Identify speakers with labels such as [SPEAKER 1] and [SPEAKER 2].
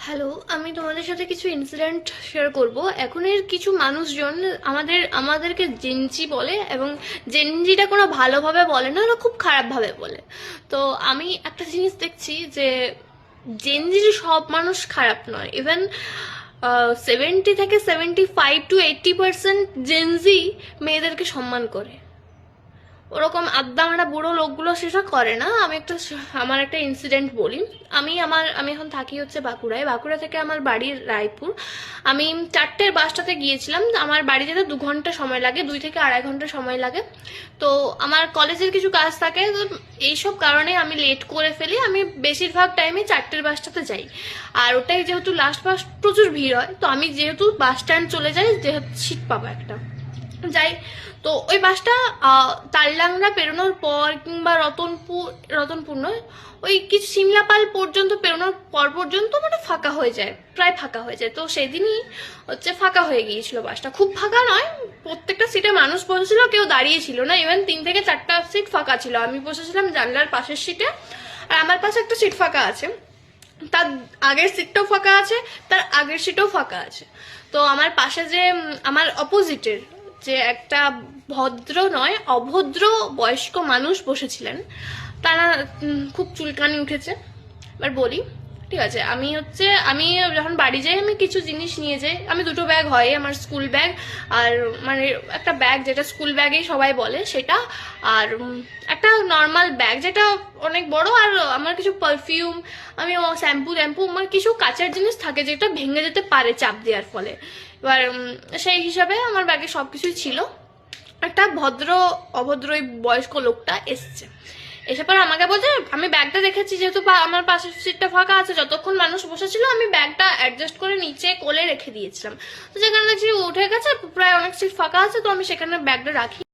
[SPEAKER 1] Hello, আমি তোমাদের সাথে কিছু ইনসিডেন্ট শেয়ার করব। এখনের কিছু মানুষজন আমাদেরকে জেনজি বলে, এবং জেনজিটা কোনো ভালোভাবে বলে না, ওরা খুব খারাপভাবে বলে। তো আমি একটা জিনিস দেখছি যে জেনজির সব মানুষ খারাপ নয়। ইভেন 70 থেকে 75 to 80% জেনজি মেয়েদেরকে সম্মান করে। ওরকম আড্ডা মারা বুড়ো লোকগুলো সেসব করে না। আমার একটা ইনসিডেন্ট বলি। আমি এখন থাকি হচ্ছে বাঁকুড়ায়। বাঁকুড়া থেকে আমার বাড়ি রায়পুর। আমি 4টের বাসটাতে গিয়েছিলাম। আমার বাড়ি যেতে 2 ঘন্টা সময় লাগে, 2 থেকে আড়াই ঘন্টা সময় লাগে। তো আমার কলেজের কিছু কাজ থাকে, তো এইসব কারণে আমি লেট করে ফেলি। আমি বেশিরভাগ টাইমে 4টের বাসটাতে যাই। আর ওটাই যেহেতু লাস্ট বাস, প্রচুর ভিড় হয়, তো আমি যেহেতু বাস স্ট্যান্ড চলে যাই, যেহেতু সিট পাবো একটা, যাই। তো ওই বাসটা তালডাংরা পেরোনোর পর, কিংবা রতনপুর নয়, ওই কিছু সিমলাপাল পর্যন্ত পেরোনোর পর পর্যন্ত মানে ফাঁকা হয়ে যায়, প্রায় ফাঁকা হয়ে যায়। তো সেদিনই হচ্ছে ফাঁকা হয়ে গিয়েছিল বাসটা। খুব ফাঁকা নয়, প্রত্যেকটা সিটে মানুষ বসেছিল, কেউ দাঁড়িয়ে ছিল না। ইভেন 3 থেকে 4টা সিট ফাঁকা ছিল। আমি বসেছিলাম জানলার পাশের সিটে, আর আমার পাশে একটা সিট ফাঁকা আছে, তার আগের সিটটাও ফাঁকা আছে, তার আগের সিটও ফাঁকা আছে। তো আমার পাশে যে আমার অপোজিটের যে একটা ভদ্র নয়, অভদ্র বয়স্ক মানুষ বসেছিলেন, তারা খুব চুলকানি উঠেছে। এবার বলি, ঠিক আছে, আমি যখন বাড়ি যাই, আমি কিছু জিনিস নিয়ে যাই। আমি দুটো ব্যাগ হয়, আমার স্কুল ব্যাগ, আর মানে একটা ব্যাগ যেটা স্কুল ব্যাগেই সবাই বলে সেটা, আর একটা নর্মাল ব্যাগ যেটা অনেক বড়, আর আমার কিছু পারফিউম, আমি শ্যাম্পু আমার কিছু কাঁচের জিনিস থাকে যেটা ভেঙে যেতে পারে চাপ দেওয়ার ফলে। এবার সেই হিসাবে আমার ব্যাগে সবকিছুই ছিল। একটা অভদ্র ওই বয়স্ক লোকটা এসছে, এসে পর আমাকে বলছে, আমি ব্যাগটা দেখেছি যেহেতু আমার পাশের সিটটা ফাঁকা আছে, যতক্ষণ মানুষ বসেছিল আমি ব্যাগটা অ্যাডজাস্ট করে নিচে কোলে রেখে দিয়েছিলাম। তো যেখানে দেখছি উঠে গেছে, প্রায় অনেক সিট ফাঁকা আছে, তো আমি সেখানে ব্যাগটা রাখি।